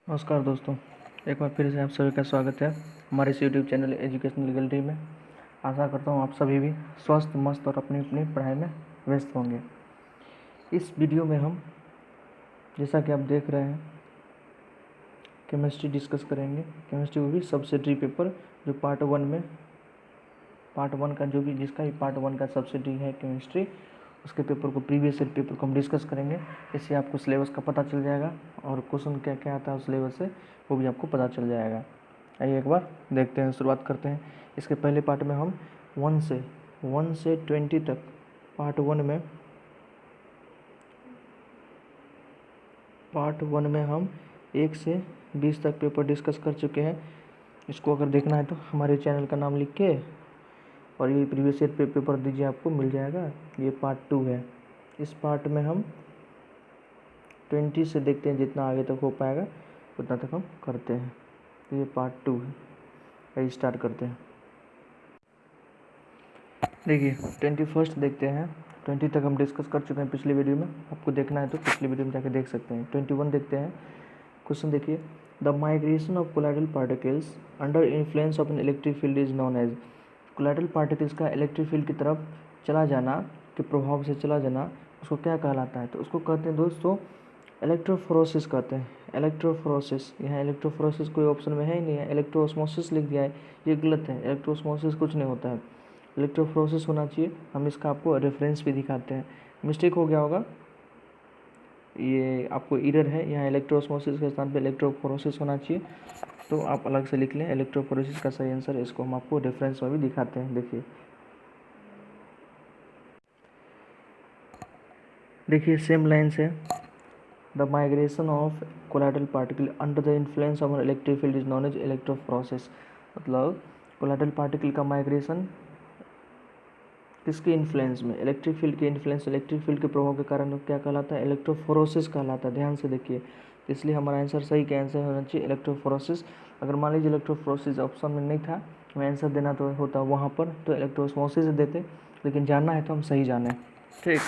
नमस्कार दोस्तों, एक बार फिर से आप सभी का स्वागत है हमारे इस यूट्यूब चैनल एजुकेशनल गैलरी में। आशा करता हूँ आप सभी भी स्वस्थ मस्त और अपनी अपनी पढ़ाई में व्यस्त होंगे। इस वीडियो में हम, जैसा कि आप देख रहे हैं, केमिस्ट्री डिस्कस करेंगे। केमिस्ट्री वो भी सब्सिडरी पेपर जो पार्ट वन का जो भी जिसका भी पार्ट 1 का सब्सिडरी है केमिस्ट्री, उसके पेपर को, प्रीवियस ईयर पेपर को हम डिस्कस करेंगे। इससे आपको सिलेबस का पता चल जाएगा और क्वेश्चन क्या क्या आता है उस सिलेबस से वो भी आपको पता चल जाएगा। आइए एक बार देखते हैं, शुरुआत करते हैं। इसके पहले पार्ट में हम 1 से 20 तक, पार्ट वन में हम 1 से 20 तक पेपर डिस्कस कर चुके हैं। इसको अगर देखना है तो हमारे चैनल का नाम लिख के और ये प्रीवियस ईयर पेपर दीजिए, आपको मिल जाएगा। ये पार्ट 2 है। इस पार्ट में हम 20 से देखते हैं, जितना आगे तक हो पाएगा उतना तक हम करते हैं। तो ये पार्ट 2 है। आइए स्टार्ट करते हैं। देखिए 21 देखते हैं। 20 तक हम डिस्कस कर चुके हैं पिछली वीडियो में। आपको देखना है तो पिछली वीडियो में जाकर देख सकते हैं। 21 देखते हैं। क्वेश्चन देखिए, the migration of colloidal particles under influence of an electric field is known as. Colloidal particles का इलेक्ट्रिक फील्ड की तरफ चला जाना, के प्रभाव से चला जाना, उसको क्या कहलाता है? तो उसको कहते हैं दोस्तों इलेक्ट्रोफोरोसिस कहते हैं। इलेक्ट्रोफोरोसिस, यहाँ इलेक्ट्रोफोरोसिस कोई ऑप्शन में है ही नहीं है, इलेक्ट्रोऑस्मोसिस लिख दिया है, ये गलत है। इलेक्ट्रोऑस्मोसिस कुछ नहीं होता है, इलेक्ट्रोफोरोसिस होना चाहिए। हम इसका आपको रेफरेंस भी दिखाते हैं। मिस्टेक हो गया होगा, ये आपको एरर है, यहाँ इलेक्ट्रोऑस्मोसिस के स्थान पे इलेक्ट्रोफोरोसिस होना चाहिए, तो आप अलग से लिख लें। इलेक्ट्रोफोरोसिस का सही आंसर है। इसको हम आपको रेफरेंस में भी दिखाते हैं। देखिए सेम लाइन से, the migration of colloidal particle under the influence of electric field is known as electrophoresis. मतलब कोलाइडल पार्टिकल का माइग्रेशन किसके इन्फ्लुएंस में? इलेक्ट्रिक फील्ड के इन्फ्लुएंस, इलेक्ट्रिक फील्ड के प्रभाव के कारण क्या कहलाता है? इलेक्ट्रोफोरोसिस कहलाता है। ध्यान से देखिए, इसलिए हमारा आंसर सही का आंसर होना चाहिए इलेक्ट्रोफोरोसिस। अगर मान लीजिए इलेक्ट्रोफोरोसिस ऑप्शन में नहीं था, हमें आंसर देना तो होता वहाँ पर, तो इलेक्ट्रोऑस्मोसिस देते, लेकिन जानना है तो हम सही जाने। ठीक,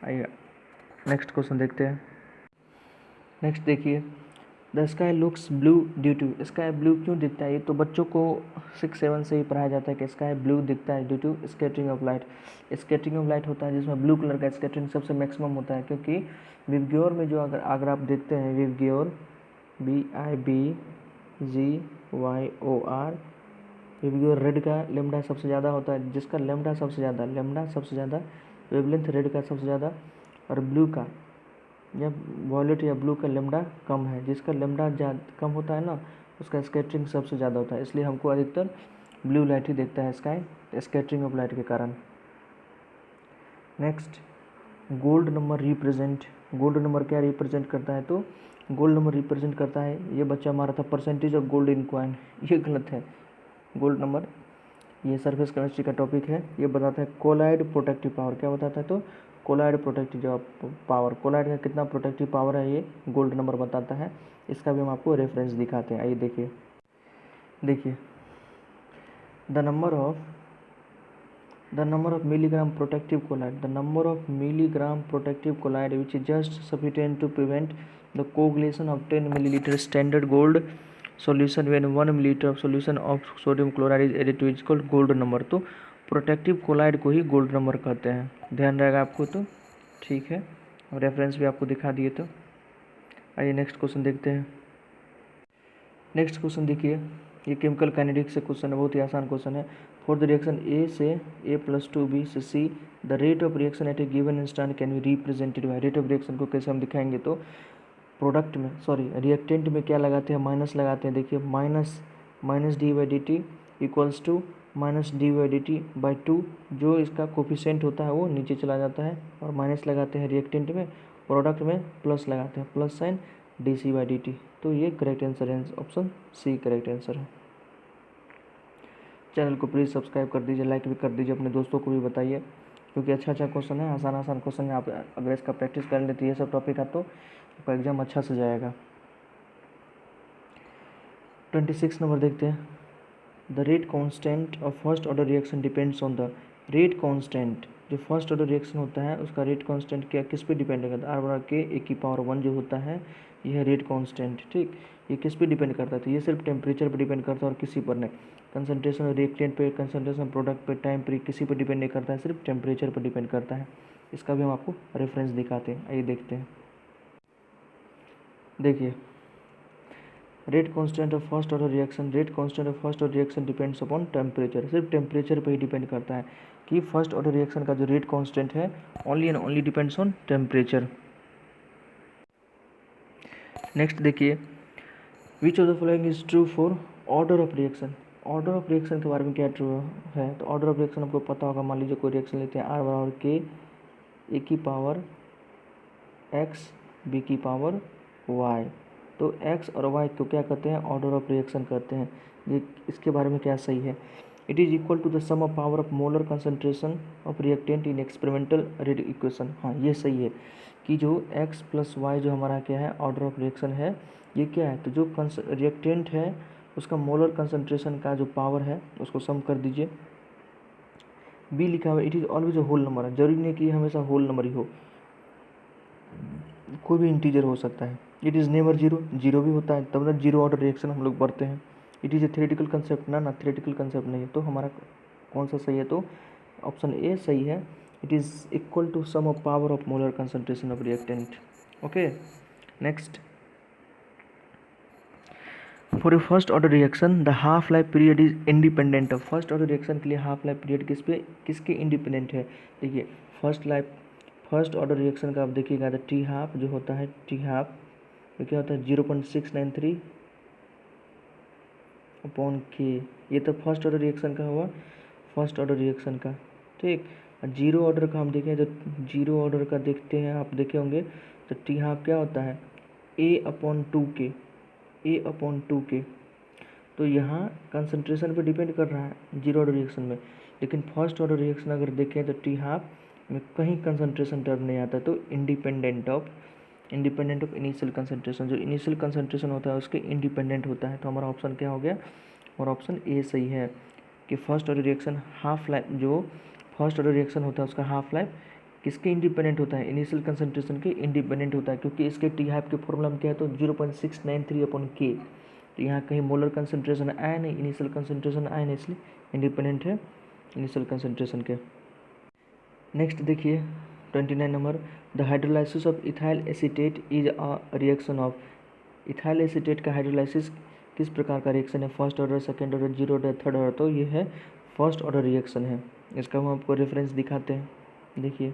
आइए नेक्स्ट क्वेश्चन देखते हैं। नेक्स्ट देखिए, the sky looks blue due to. Sky blue क्यों दिखता है? ये तो बच्चों को 6-7 से ही पढ़ाया जाता है कि स्काई ब्लू दिखता है due to scattering of light. Scattering of light होता है जिसमें ब्लू कलर का स्कैटरिंग सबसे मैक्सिमम होता है, क्योंकि विवग्योर में जो अगर आप देखते हैं, विवग्योर BIBGYOR, विवग्योर रेड का लेमडा सबसे ज़्यादा होता है, जिसका लेमडा सबसे ज़्यादा, वेवलेंथ रेड का सबसे ज़्यादा, और ब्लू का या वॉयलेट या ब्लू का लेमडा कम है। जिसका लेमडा कम होता है ना, उसका स्कैटरिंग सबसे ज़्यादा होता है, इसलिए हमको अधिकतर ब्लू लाइट ही देखता है स्काई, स्कैटरिंग ऑफ लाइट के कारण। Next, gold number represent. Gold number क्या रिप्रेजेंट करता है? तो गोल्ड नंबर रिप्रेजेंट करता है, ये बच्चा मारा था, percentage of gold in coin. ये गलत है। गोल्ड नंबर, ये सरफेस केमिस्ट्री का टॉपिक है, ये बताता है कोलाइड प्रोटेक्टिव पावर। क्या बताता है? तो कोलाइड प्रोटेक्टिव पावर, कोलाइड का कितना प्रोटेक्टिव पावर है, ये गोल्ड नंबर बताता है। इसका भी हम आपको रेफरेंस दिखाते हैं। आइए देखिए, the number of milligram protective colloid, the number of milligram protective colloid which is just sufficient to prevent the coagulation of 10 millilitre standard gold solution when 1 millilitre of solution of sodium chloride is added to is called gold number. तो protective colloid को ही gold number कहते हैं। ध्यान रहेगा आपको, तो ठीक है, रेफरेंस भी आपको दिखा दिए। तो आइए नेक्स्ट क्वेश्चन देखते हैं। नेक्स्ट क्वेश्चन देखिए, ये केमिकल काइनेटिक्स से क्वेश्चन है, बहुत ही आसान क्वेश्चन है। फॉर द रिएक्शन A से A+2B से C, the rate of reaction at A given instant can be represented by. Rate of reaction को कैसे हम दिखाएंगे? तो प्रोडक्ट में, रिएक्टेंट में क्या लगाते हैं? माइनस लगाते हैं। देखिए minus d/dt equals to minus d/dt/2, जो इसका कोफिशेंट होता है वो नीचे चला जाता है, और माइनस लगाते हैं रिएक्टेंट में, प्रोडक्ट में प्लस लगाते हैं, प्लस साइन dc/dt। तो ये करेक्ट आंसर है, ऑप्शन C करेक्ट आंसर है। चैनल को प्लीज़ सब्सक्राइब कर दीजिए, लाइक भी कर दीजिए, अपने दोस्तों को भी बताइए, क्योंकि अच्छा क्वेश्चन है, आसान क्वेश्चन है। आप अगर इसका प्रैक्टिस कर लेते, ये सब टॉपिक है, तो आपका एग्जाम अच्छा से जाएगा। 26 नंबर देखते हैं। The rate constant of first order reaction depends on the. Rate constant जो फर्स्ट ऑर्डर रिएक्शन होता है उसका रेट कांस्टेंट क्या किस पे डिपेंड करता है, r के a की पावर 1 जो होता है यह रेट कांस्टेंट, ठीक, ये किस पे डिपेंड करता है, तो ये सिर्फ टेम्परेचर पे डिपेंड करता है और किसी पर नहीं। कंसंट्रेशन रिएक्टेंट पे, कंसंट्रेशन प्रोडक्ट पे, टाइम पे किसी पर डिपेंड नहीं करता है, सिर्फ टेम्परेचर पर डिपेंड करता है। इसका भी हम आपको रेफरेंस दिखाते हैं, आइए देखते हैं। देखिए rate constant of first order reaction, rate constant of first order reaction depends upon temperature, सिर्फ टेम्परेचर पे ही डिपेंड करता है कि फर्स्ट ऑर्डर रिएक्शन का जो रेट कांस्टेंट है only and only depends on temperature. Next देखिए, which of the following is true for order of reaction. Order of reaction के बारे में क्या ट्रू है, तो ऑर्डर ऑफ रिएक्शन आपको पता होगा, मान लीजिए कोई रिएक्शन लेते हैं, r बराबर के ए की पावर x b की पावर y, तो x और y को क्या कहते हैं, ऑर्डर ऑफ रिएक्शन कहते हैं। ये इसके बारे में क्या सही है, it is equal to the sum of power of molar concentration of reactant in experimental rate equation. हाँ ये सही है कि जो x प्लस वाई जो हमारा क्या है ऑर्डर ऑफ रिएक्शन है, ये क्या है, तो जो रिएक्टेंट है उसका मोलर कंसंट्रेशन का जो पावर है उसको सम कर दीजिए। बी लिखा हुआ, it is always a whole number, जरूरी नहीं कि हमेशा होल नंबर ही हो, कोई भी इंटीजर हो सकता है। It is never zero, zero भी होता है, तब ना जीरो ऑर्डर रिएक्शन हम लोग पढ़ते हैं। It is a theoretical concept ना थ्योरेटिकल कंसेप्ट नहीं है, तो हमारा कौन सा सही है, तो ऑप्शन ए सही है। It is equal to sum of power of molar concentration of reactant. Okay next, for a first order reaction the half life period is independent of, first order reaction के लिए half life period किसके independent है। देखिए first order reaction का आप देखिएगा तो T half जो होता है, टी हाफ तो क्या होता है 0.693 अपॉन के, ये तो फर्स्ट ऑर्डर रिएक्शन का हुआ, फर्स्ट ऑर्डर रिएक्शन का, ठीक। जीरो ऑर्डर का हम देखें तो जीरो ऑर्डर का देखते हैं, आप देखे होंगे तो टी हाफ क्या होता है ए अपॉन टू के, ए अपॉन टू के, तो यहाँ कंसंट्रेशन पे डिपेंड कर रहा है जीरो ऑर्डर रिएक्शन में, लेकिन फर्स्ट ऑर्डर रिएक्शन अगर देखें तो टी हाफ में कहीं कंसंट्रेशन टर्म नहीं आता, तो इंडिपेंडेंट ऑफ इनिशियल कंसंट्रेशन, जो इनिशियल कंसंट्रेशन होता है उसके इंडिपेंडेंट होता है। तो हमारा ऑप्शन क्या हो गया, और ऑप्शन ए सही है कि first order reaction half life, जो फर्स्ट ऑर्डर रिएक्शन होता है उसका हाफ लाइफ किसके इंडिपेंडेंट होता है, इनिशियल कंसंट्रेशन के इंडिपेंडेंट होता है, क्योंकि इसके टी हाफ के फॉर्मूला में क्या है, तो 0.693 अपॉन के, तो यहाँ कहीं मोलर कंसंट्रेशन आया नहीं, इनिशियल कंसंट्रेशन आया नहीं, इसलिए इंडिपेंडेंट है इनिशियल कंसंट्रेशन के। नेक्स्ट देखिए 29 number, the hydrolysis of ethyl acetate is a reaction of, ethyl acetate का हाइड्रोलाइसिस किस प्रकार का रिएक्शन है, first order, second order, zero order, third order, तो ये है फर्स्ट ऑर्डर रिएक्शन है। इसका हम आपको रेफरेंस दिखाते हैं, देखिए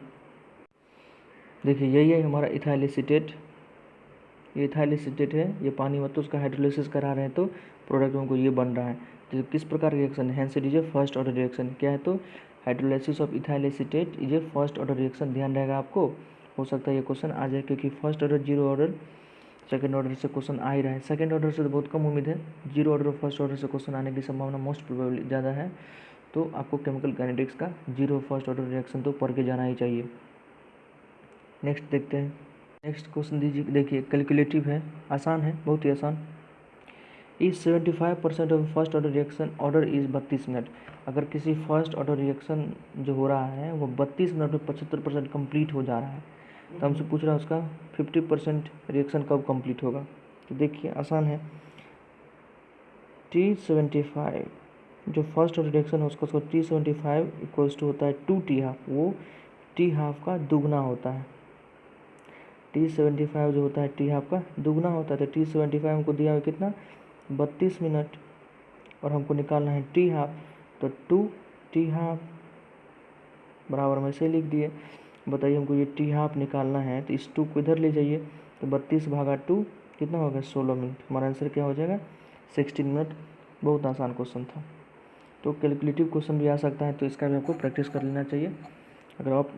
यही है हमारा इथाइल एसीटेट, ये इथाइल एसीटेट है, ये पानी मत तो उसका हाइड्रोलाइसिस करा रहे हैं तो प्रोडक्ट हमको ये बन रहा है, तो किस प्रकार रिएक्शन है, hence it is a first order reaction, क्या है, तो hydrolysis of ethyl acetate is a first order reaction. ध्यान रहेगा आपको, हो सकता है ये क्वेश्चन आ जाए, क्योंकि first order, zero order, second order से क्वेश्चन आ ही रहा है, सेकंड ऑर्डर से तो बहुत कम उम्मीद है, जीरो ऑर्डर और फर्स्ट ऑर्डर से क्वेश्चन आने की संभावना मोस्ट प्रोबेबली ज़्यादा है, तो आपको केमिकल काइनेटिक्स का जीरो फर्स्ट ऑर्डर रिएक्शन तो पढ़ के जाना ही चाहिए। नेक्स्ट देखते हैं, नेक्स्ट क्वेश्चन देखिए कैलकुलेटिव है, आसान है, बहुत ही आसान। Is 75% of first order reaction order is 32 minute, अगर किसी फर्स्ट ऑर्डर रिएक्शन जो हो रहा है वो 32 मिनट में 75% कंप्लीट हो जा रहा है, तो हमसे पूछ रहा है उसका 50% रिएक्शन कब कंप्लीट होगा। तो देखिए आसान है, T75 जो फर्स्ट ऑर्डर रिएक्शन है उसका T75 इक्वल्स टू होता है 2 टी हाफ, वो टी हाफ का दुगना होता है, T75 जो होता है टी हाफ का दुगना होता है, तो T75 हमको दिया है कितना 32 मिनट, और हमको निकालना है टी हाफ, तो 2 टी हाफ बराबर में से लिख दिए। बताइए हमको ये टी हाफ निकालना है, तो इस 2 को इधर ले जाइए, तो 32 भागा 2 कितना होगा 16 मिनट, हमारा आंसर क्या हो जाएगा 16 मिनट। बहुत आसान क्वेश्चन था, तो कैलकुलेटिव क्वेश्चन भी आ सकता है, तो इसका भी आपको प्रैक्टिस कर लेना चाहिए। अगर आप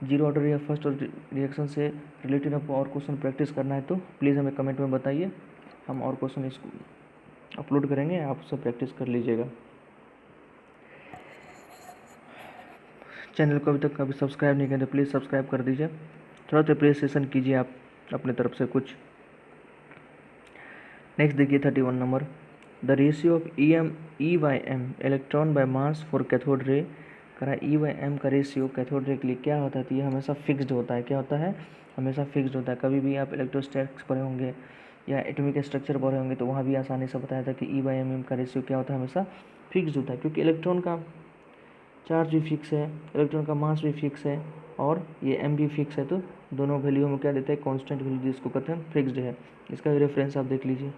जीरो ऑर्डर या फर्स्ट ऑर्डर रिएक्शन से रिलेटेड आपको और क्वेश्चन प्रैक्टिस करना है तो प्लीज़ हमें कमेंट में बताइए, हम और क्वेश्चन इसको अपलोड करेंगे, आप उससे प्रैक्टिस कर लीजिएगा। चैनल को अभी तक कभी सब्सक्राइब नहीं किया तो प्लीज़ सब्सक्राइब कर दीजिए, थोड़ा तो अप्रिसिएशन कीजिए आप अपने तरफ से कुछ। नेक्स्ट देखिए 31 number, the ratio of e by m electron by mass for cathode ray कह रहा है E/M का रेशियो कैथोड रे के लिए क्या होता है, तो ये हमेशा फिक्स्ड होता है। क्या होता है, हमेशा फिक्स्ड होता है। कभी भी आप इलेक्ट्रोस्टैटिक्स पढ़े होंगे या एटॉमिक स्ट्रक्चर पढ़े होंगे तो वहाँ भी आसानी से बताया था कि E/M का रेशियो क्या होता है, हमेशा फिक्स्ड होता है, क्योंकि इलेक्ट्रॉन का चार्ज भी फिक्स है, इलेक्ट्रॉन का मास भी फिक्स है और ये M भी फिक्स है, तो दोनों वैल्यू में क्या देते हैं, कांस्टेंट वैल्यू, जिसको कहते हैं फिक्स्ड है। इसका भी रेफरेंस आप देख लीजिए,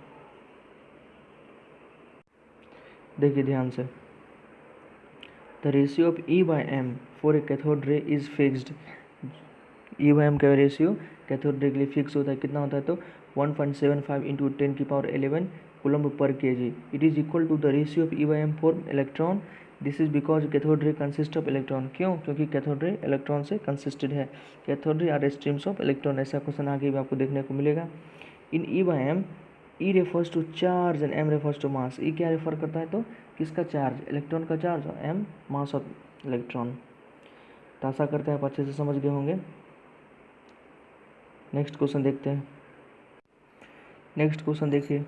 देखिए ध्यान से। The ratio of E/M for a cathode ray is fixed. E/M का रेशियो कैथोड रे के लिए फिक्स होता है। कितना होता है, तो 1.75 इंटू 10⁻11 कूलम्ब पर kg। It is equal to the ratio of E/M for electron. This is because cathode ray consist of electron. क्यों, क्योंकि कैथोड रे इलेक्ट्रॉन से कंसिस्टेड है। Cathode ray are streams of electron. ऐसा question आगे भी आपको देखने को मिलेगा। In E/M, E refers to charge and M refers to mass. E क्या रेफर करता है, तो किसका चार्ज, इलेक्ट्रॉन का चार्ज, और M मास ऑफ इलेक्ट्रॉन। तो आशा करते हैं आप अच्छे से समझ गए होंगे। नेक्स्ट क्वेश्चन देखते हैं। नेक्स्ट क्वेश्चन देखिए,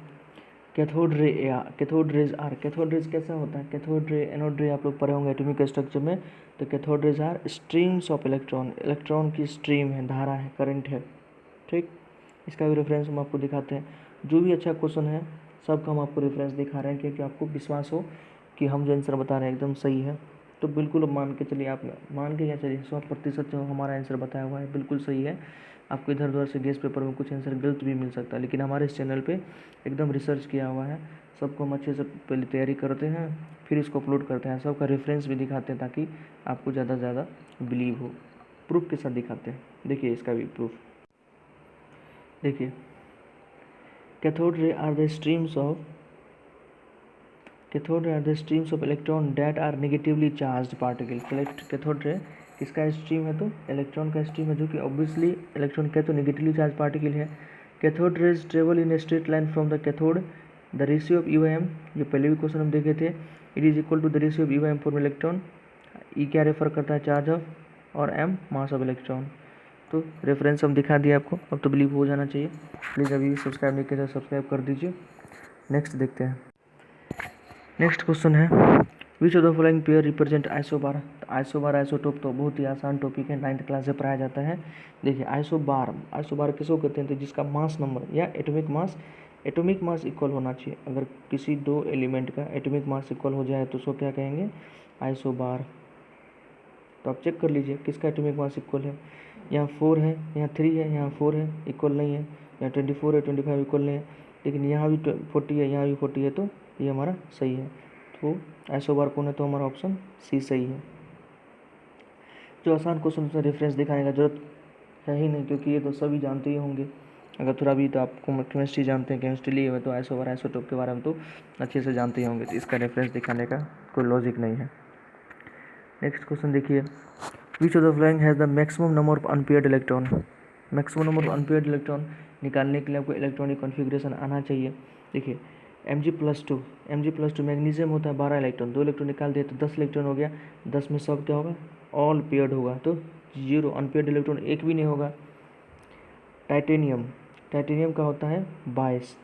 कैथोड रे या cathode rays are. Cathode rays कैसा होता है, कैथोड रे एनोड रे आप लोग पढ़े होंगे एटॉमिक स्ट्रक्चर में। तो cathode rays are streams of electron. Electron की स्ट्रीम है, धारा है, करंट है, ठीक। इसका भी रेफरेंस हम आपको दिखाते हैं। जो भी अच्छा क्वेश्चन है सबका हम आपको रेफरेंस दिखा रहे हैं, क्योंकि आपको विश्वास हो कि हम जो आंसर बता रहे हैं एकदम सही है। तो बिल्कुल मान के चलिए, आप मान के क्या चलिए, 100% जो हमारा आंसर बताया हुआ है बिल्कुल सही है। आपको इधर उधर से गेस पेपर में कुछ आंसर गलत भी मिल सकता है, लेकिन हमारे इस चैनल पे एकदम रिसर्च किया हुआ है। सबको हम अच्छे से पहले तैयारी करते हैं, फिर इसको अपलोड करते हैं, सबका रेफरेंस भी दिखाते हैं ताकि आपको ज़्यादा से ज़्यादा बिलीव हो। प्रूफ के साथ दिखाते हैं। देखिए इसका भी प्रूफ देखिए। Cathode ray are the streams of cathode ray are the streams of electron that are negatively charged particle. Cathode ray किसका स्ट्रीम है, तो इलेक्ट्रॉन का स्ट्रीम है, जो कि ऑब्वियसली इलेक्ट्रॉन क्या है, तो नेगेटिवली चार्ज पार्टिकल है। Cathode rays travel in a straight line from the cathode. The ratio of E/M, ये पहले भी क्वेश्चन हम देखे थे, it is equal to the ratio of E/M for electron. E क्या रेफर करता है, चार्ज ऑफ, और M मास ऑफ इलेक्ट्रॉन। तो रेफरेंस हम दिखा दिया आपको, अब तो बिलीव हो जाना चाहिए। प्लीज़ अभी सब्सक्राइब नहीं किया तो सब्सक्राइब कर दीजिए। नेक्स्ट देखते हैं। नेक्स्ट क्वेश्चन है, विच of the following pair represent isobar. Isobar isotope तो बहुत ही आसान टॉपिक है, 9th क्लास से पढ़ाया जाता है। देखिए आइसोबार किसको कहते हैं, तो जिसका मास नंबर या एटॉमिक मास इक्वल होना चाहिए। अगर किसी दो एलिमेंट का एटॉमिक मास इक्वल हो जाए तो उसको क्या कहेंगे, आइसोबार। तो आप चेक कर लीजिए किसका एटॉमिक मास इक्वल है। यहाँ 4 है, यहाँ 3 है, यहाँ 4 है, इक्वल नहीं है। यहाँ 24 है, 25 इक्वल नहीं है, लेकिन यहाँ भी 40 है, यहाँ भी 40 है, तो ये हमारा सही है। तो आइसोबार कौन है, तो हमारा ऑप्शन सी सही है। जो आसान क्वेश्चन उसमें रेफरेंस दिखाने का जरूरत है ही नहीं, क्योंकि ये तो सभी जानते ही होंगे। अगर थोड़ा भी तो आपको केमिस्ट्री जानते हैं, केमिस्ट्री लिए हुए, तो आइसोबार आइसोटोप के बारे में तो अच्छे से जानते ही होंगे, तो इसका रेफरेंस दिखाने का कोई लॉजिक नहीं है। नेक्स्ट क्वेश्चन देखिए, which of the following has the maximum number of unpaired electron. Maximum number of unpaired electron निकालने के लिए आपको इलेक्ट्रॉनिक कॉन्फ़िगरेशन आना चाहिए। देखिए Mg+2 मैग्नीशियम होता है 12 इलेक्ट्रॉन, 2 इलेक्ट्रॉन निकाल दिए तो 10 इलेक्ट्रॉन हो गया। 10 में सब क्या होगा, ऑल पेयर्ड होगा, तो 0 अनपेयर्ड इलेक्ट्रॉन एक भी नहीं होगा। टाइटेनियम का होता है 22,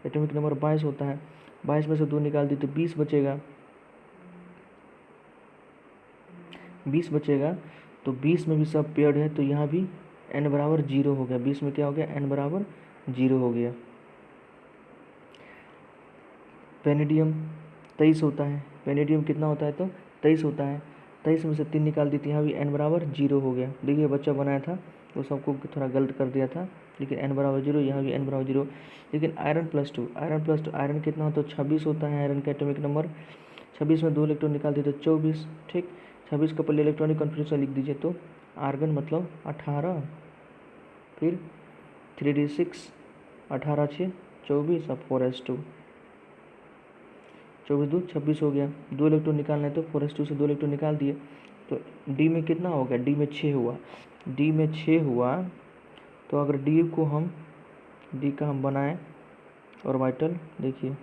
एटॉमिक नंबर 22 होता है। 22 में से 2 निकाल दिए तो 20 बचेगा। 20 बचेगा, तो 20 में भी सब पेयर्ड है, तो यहाँ भी n बराबर 0 हो गया। 20 में क्या हो गया, n बराबर 0 हो गया। पेनेडियम 23 होता है, पेनेडियम कितना होता है, तो 23 होता है। 23 में से 3 निकाल दी, तो यहाँ भी n बराबर 0 हो गया। देखिए बच्चा बनाया था वो सबको थोड़ा गलत कर दिया था, लेकिन n बराबर 0, यहाँ भी n बराबर 0। लेकिन आयरन+2 आयरन कितना होता है, 26 होता है आयरन का एटॉमिक नंबर। 26 में 2 इलेक्ट्रॉन निकाल दिए तो 24, ठीक। 26 का पहले इलेक्ट्रॉनिक कॉन्फ़िगरेशन लिख दीजिए, तो आर्गन मतलब 18, फिर 3d6, 18 6 24 और 4s2, 24 2 26 हो गया। 2 इलेक्ट्रॉन निकालना है तो 4s2 से 2 इलेक्ट्रॉन निकाल दिए, तो डी में कितना हो गया, डी में 6 हुआ। डी में 6 हुआ, तो अगर डी को हम डी का हम बनाएं ऑर्बिटल, देखिए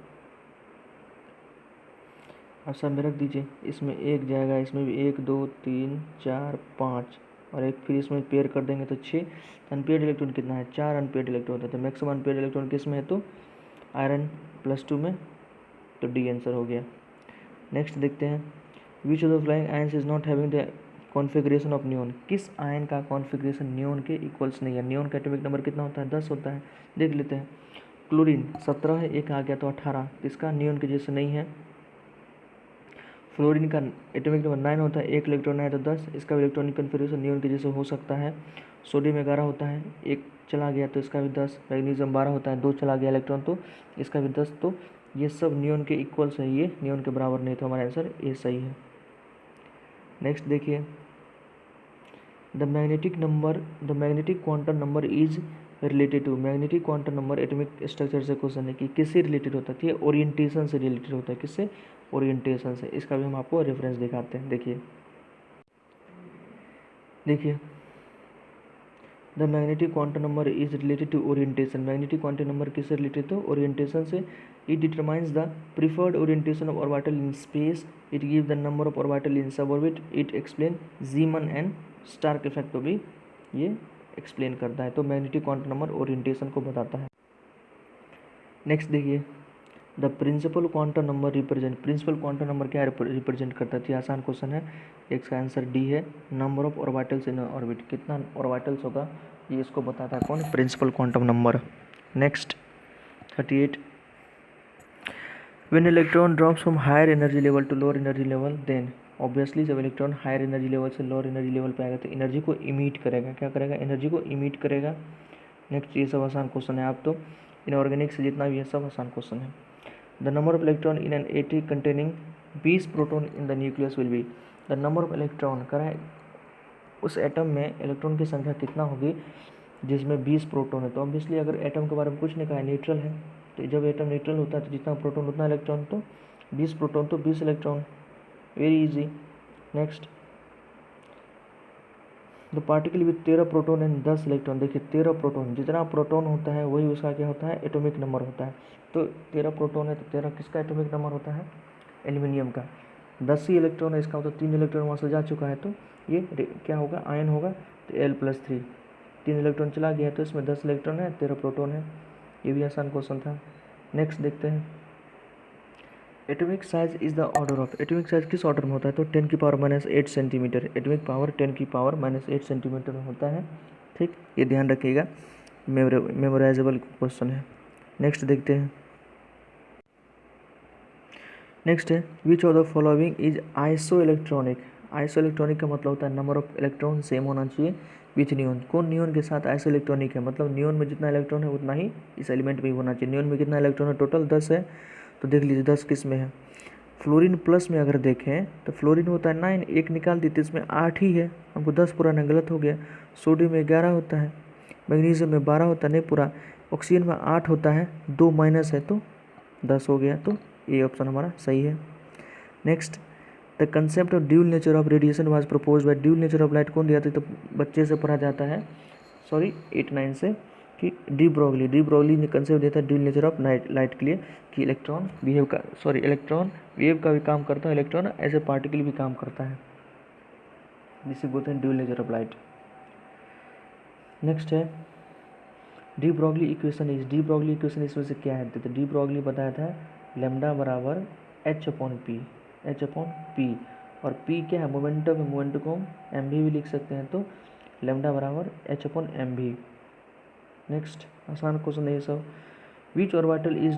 अब सब में रख दीजिए। इसमें एक जाएगा, इसमें भी 1 2 3 4 5 और एक, फिर इसमें पेयर कर देंगे तो 6। अनपेयर्ड इलेक्ट्रॉन कितना है, 4 अनपेयर्ड इलेक्ट्रॉन होता है। तो मैक्सिमम अनपेयर्ड इलेक्ट्रॉन किस में है, तो आयरन+2 में, तो डी आंसर हो गया। नेक्स्ट देखते हैं, विच of the flying ions is not having the configuration of neon, किस आयन का कॉन्फ़िगरेशन नियॉन के इक्वल्स नहीं है। नियॉन का एटॉमिक नंबर कितना होता है, 10 होता है। देख लेते हैं, क्लोरीन 17 है, एक आ गया तो 18, इसका नियॉन के जैसे नहीं है। फ्लोरीन का एटॉमिक नंबर 9 होता है, एक इलेक्ट्रॉन है तो 10, इसका भी इलेक्ट्रॉनिक कन्फिग्रेशन नियॉन के जैसे हो सकता है। सोडियम 11 होता है, एक चला गया तो इसका भी 10। मैग्नीशियम 12 होता है, 2 चला गया इलेक्ट्रॉन तो इसका भी 10। तो ये सब नियॉन के इक्वल्स है, ये नियॉन के बराबर नहीं, तो हमारा आंसर ए सही है। नेक्स्ट देखिए, the magnetic quantum number is related to, magnetic quantum number atomic structure से क्वेश्चन है कि किससे रिलेटेड होता है, ओरिएंटेशन से रिलेटेड होता है। किससे, ओरिएंटेशन से। इसका भी हम आपको रेफरेंस दिखाते हैं। देखिए the magnetic quantum number is related to orientation, magnetic quantum number किससे रिलेटेड, तो ओरिएंटेशन से। It determines the preferred orientation of orbital in space, it give the number of orbital in sub orbit, it explain Zeeman and Stark effect को भी ये explain करता है। तो magnetic quantum number orientation को बताता है। नेक्स्ट देखिए, the principal quantum number represent, principal quantum number क्या रिप्रेजेंट करता है। तो आसान क्वेश्चन है, इसका आंसर डी है, number of orbitals in orbit, कितना ऑर्बिटल्स होगा ये इसको बताता है कौन, principal quantum number. Next 38, when electron drops from higher energy level to lower energy level then, obviously जब इलेक्ट्रॉन हायर एनर्जी लेवल से लोअर एनर्जी लेवल पे आएगा तो एनर्जी को इमिट करेगा। क्या करेगा, एनर्जी को इमिट करेगा। नेक्स्ट, ये सब आसान क्वेश्चन है, आप तो इनऑर्गेनिक से जितना भी है सब आसान क्वेश्चन है। The number of electron in an atom containing 20 proton in the nucleus will be, the number of electron करें उस एटम में इलेक्ट्रॉन की संख्या कितना होगी जिसमें 20 प्रोटॉन है। तो ऑब्वियसली अगर एटम के बारे में कुछ नहीं कहा है, न्यूट्रल है, तो जब एटम न्यूट्रल होता है तो जितना प्रोटॉन उतना इलेक्ट्रॉन, तो 20 प्रोटॉन तो 20 electron, very easy. Next, the particle with 13 proton and 10 electron, देखिए 13 प्रोटॉन, जितना प्रोटॉन होता है वही उसका क्या होता है, एटॉमिक नंबर होता है। तो 13 प्रोटॉन है तो 13 किसका एटॉमिक नंबर होता है, एल्यूमिनियम का। 10 ही इलेक्ट्रॉन है, इसका मतलब 3 इलेक्ट्रॉन वहाँ से जा चुका है, तो ये क्या होगा, आयन होगा, तो L+3, 3 इलेक्ट्रॉन चला गया तो इसमें 10 इलेक्ट्रॉन है, 13 प्रोटॉन है। ये भी आसान क्वेश्चन था। नेक्स्ट देखते हैं, atomic size is the order of, atomic size किस ऑर्डर में होता है, तो 10⁻⁻8 सेंटीमीटर, एटॉमिक पावर 10⁻⁸ सेंटीमीटर में होता है। ठीक, ये ध्यान रखिएगा, मेमोराइजेबल क्वेश्चन है। नेक्स्ट देखते हैं, नेक्स्ट है, विच of the following is iso electronic, iso electronic का मतलब होता है नंबर ऑफ इलेक्ट्रॉन सेम होना चाहिए विथ नियॉन, कौन नियॉन के साथ आइसो इलेक्ट्रॉनिक है, मतलब नियॉन में जितना इलेक्ट्रॉन है उतना ही इस एलिमेंट में भी होना चाहिए। नियॉन में कितना इलेक्ट्रॉन है, टोटल 10 है, तो देख लीजिए 10 किस में है। फ्लोरीन प्लस में अगर देखें तो फ्लोरीन होता है 9, एक निकाल दी तो इसमें 8 ही है, हमको 10 पुराना गलत हो गया। सोडियम में 11 होता है, मैग्नीशियम में 12 होता है, नहीं पूरा। ऑक्सीजन में 8 होता है, 2 माइनस है तो 10 हो गया, तो ये ऑप्शन हमारा सही है। Next, the concept of dual nature of radiation was propose by, dual nature of light कौन दिया था, तो बच्चे से पढ़ा जाता है, सॉरी 8-9 से, कि डी ब्रोगली ने कंसेप्ट दिया था ड्यूल नेचर ऑफ लाइट के लिए, कि इलेक्ट्रॉन वेव का भी काम करता है, इलेक्ट्रॉन एज ए पार्टिकल भी काम करता है, जिसे बोलते हैं dual nature of light. Next है, de Broglie equation is, de Broglie equation इसमें से क्या है, तो डी ब्रोगली बताया था लैम्डा बराबर H/P, और P क्या है, मोमेंटम है, मोमेंटम को हम एम भी लिख सकते हैं, तो लैम्डा बराबर H/mv। नेक्स्ट, आसान क्वेश्चन है ये सब। Which orbital is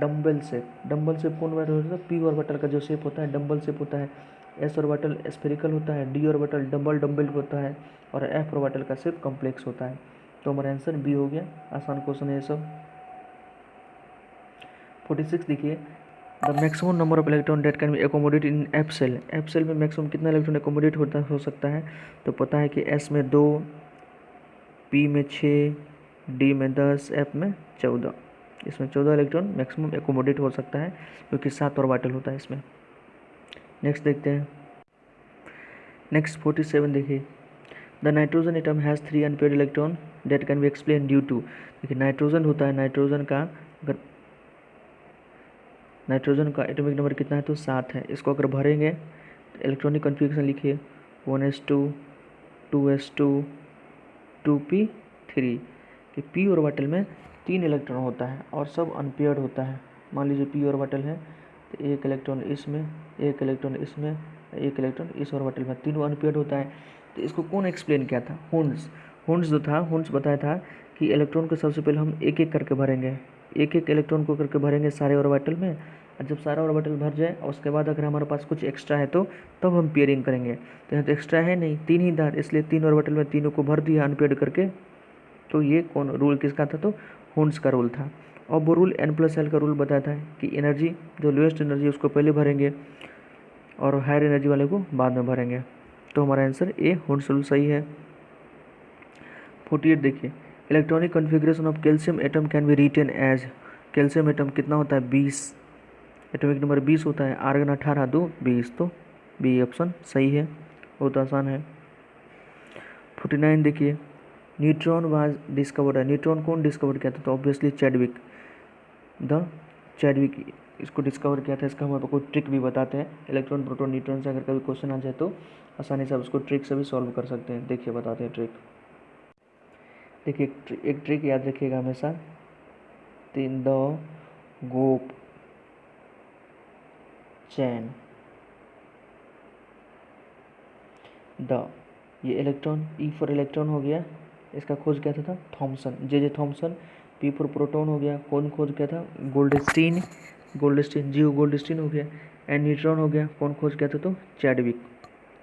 dumbbell shape, dumbbell shape कौन ऑर्बिटल होता है, P ऑर्बिटल का जो शेप होता है डम्बल शेप होता है। S ऑर्बिटल स्फेरिकल होता है, D ऑर्बिटल डम्बल होता है, और F ऑर्बिटल का शेप कॉम्प्लेक्स होता है। तो हमारा आंसर बी हो गया, आसान क्वेश्चन है ये सब। 46 देखिए, the maximum number of electron that can be accommodate in F shell, F shell में मैक्सिमम कितना इलेक्ट्रॉन एकोमोडेट हो सकता है, तो पता है कि S में 2, P में 6, D में 10, F में 14, इसमें 14 इलेक्ट्रॉन मैक्सिमम एकोमोडेट हो सकता है, क्योंकि 7 ऑर्बिटल होता है इसमें। नेक्स्ट देखते हैं, नेक्स्ट 47 देखिए, the nitrogen atom has 3 unpaired electron that can be explain due to, देखिए नाइट्रोजन होता है, नाइट्रोजन का एटॉमिक नंबर कितना है, तो 7 है। इसको अगर भरेंगे तो इलेक्ट्रॉनिक कन्फिग्रेशन लिखिए 1s2 2s2 2p3, कि P ऑर्बिटल में 3 इलेक्ट्रॉन होता है और सब अनपेयर्ड होता है। मान लीजिए P ऑर्बिटल है तो एक इलेक्ट्रॉन इसमें, एक इलेक्ट्रॉन इसमें, एक इलेक्ट्रॉन इस ऑर्बिटल में, तीनों अनपेयर्ड होता है। तो इसको कौन एक्सप्लेन किया था? हुंड्स जो था, हुंड्स बताया था कि इलेक्ट्रॉन को सबसे पहले हम एक एक करके भरेंगे, एक एक इलेक्ट्रॉन को करके भरेंगे सारे ऑर्बिटल में, और जब सारा ऑर्बिटल भर जाए और उसके बाद अगर हमारे पास कुछ एक्स्ट्रा है तो तब हम पेयरिंग करेंगे। तो यहाँ तो एक्स्ट्रा है नहीं, 3 ही था, इसलिए 3 ऑर्बिटल में तीनों को भर दिया अनपेयर्ड करके। तो ये कौन रूल किसका था? तो हुंड्स का रूल था। और वो रूल N+L का रूल बताया था कि एनर्जी जो लोएस्ट एनर्जी उसको पहले भरेंगे और हायर एनर्जी वाले को बाद में भरेंगे। तो हमारा आंसर ए हुंड्स रूल सही है। 48 देखिए, electronic configuration of calcium atom can be written as. Calcium atom कितना होता है? 20, एटॉमिक नंबर 20 होता है, आर्गन 18, 2 20, तो बी ऑप्शन सही है, बहुत आसान है। 49 देखिए, न्यूट्रॉन वाज डिस्कवर्ड है। न्यूट्रॉन कौन डिस्कवर किया था? तो ऑब्वियसली चैडविक, चैडविक इसको डिस्कवर किया था। इसका हम आपको ट्रिक भी बताते हैं, इलेक्ट्रॉन प्रोटॉन न्यूट्रॉन से अगर कभी क्वेश्चन आ जाए तो आसानी से आप उसको ट्रिक से भी सॉल्व कर सकते हैं। देखिए बताते हैं ट्रिक। देखिए एक ट्रिक याद रखिएगा हमेशा, द गोप चैन, द ये इलेक्ट्रॉन, ई फॉर इलेक्ट्रॉन हो गया, इसका खोज किया था Thomson, J Thomson. P for proton हो गया, कौन खोज किया था? गोल्डस्टीन, जियो गोल्डस्टीन हो गया। एंड न्यूट्रॉन हो गया, कौन खोज किया था? तो चैडविक।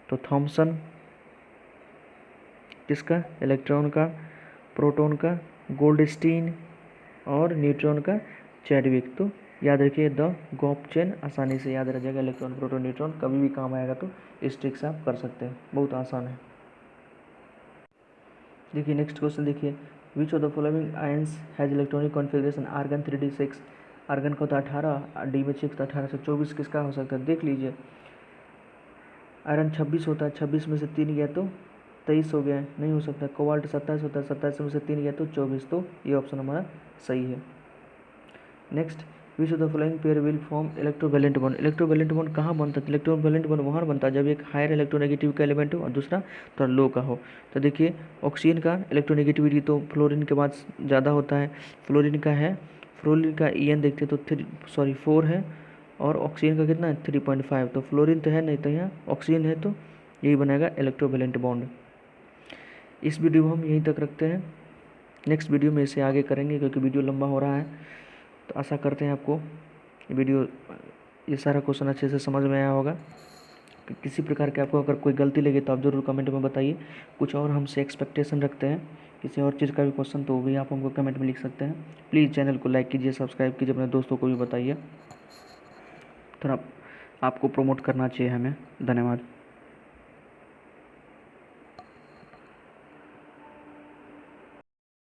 तो थॉमसन किसका? इलेक्ट्रॉन का, प्रोटॉन का गोल्डस्टीन, और न्यूट्रॉन का चैडविक। तो याद रखिए द गोप चेन, आसानी से याद रह जाएगा। इलेक्ट्रॉन प्रोटॉन न्यूट्रॉन कभी भी काम आएगा तो इस ट्रिक से आप कर सकते हैं, बहुत आसान है। देखिए नेक्स्ट क्वेश्चन देखिए, which of the following ions has electronic configuration argon 3d6। Argon का होता है 18, डी में 6 तो 18 से 24 किसका हो सकता है? देख लीजिए, आयरन 26 होता है, 26 में से 3 गया तो 23 हो गया, नहीं हो सकता। कोबाल्ट 27 होता है, 27 में से 3 गया तो 24, तो ये ऑप्शन हमारा सही है। Next, which of the following pair will form electrovalent bond. Electrovalent bond कहाँ बनता है? इलेक्ट्रोवैलेंट बॉन्ड वहाँ बनता है जब एक हायर इलेक्ट्रोनेगेटिव का एलिमेंट हो और दूसरा थोड़ा लो का हो। तो देखिए ऑक्सीजन का इलेक्ट्रोनेगेटिविटी तो फ्लोरीन के बाद ज़्यादा होता है, फ्लोरीन का EN देखते तो 4 है, और ऑक्सीजन का कितना है? 3.5। तो फ्लोरीन तो है नहीं, तो यहाँ ऑक्सीजन है, तो यही बनेगा इलेक्ट्रोवैलेंट बॉन्ड। इस वीडियो में हम यहीं तक रखते हैं, नेक्स्ट वीडियो में इसे आगे करेंगे क्योंकि वीडियो लंबा हो रहा है। तो आशा करते हैं आपको ये सारा क्वेश्चन अच्छे से समझ में आया होगा। किसी प्रकार के आपको अगर कोई गलती लगे तो आप ज़रूर कमेंट में बताइए। कुछ और हमसे एक्सपेक्टेशन रखते हैं किसी और चीज़ का भी क्वेश्चन, तो वो भी आप हमको कमेंट में लिख सकते हैं। प्लीज़ चैनल को लाइक कीजिए, सब्सक्राइब कीजिए, अपने दोस्तों को भी बताइए, थोड़ा आपको प्रमोट करना चाहिए हमें। धन्यवाद।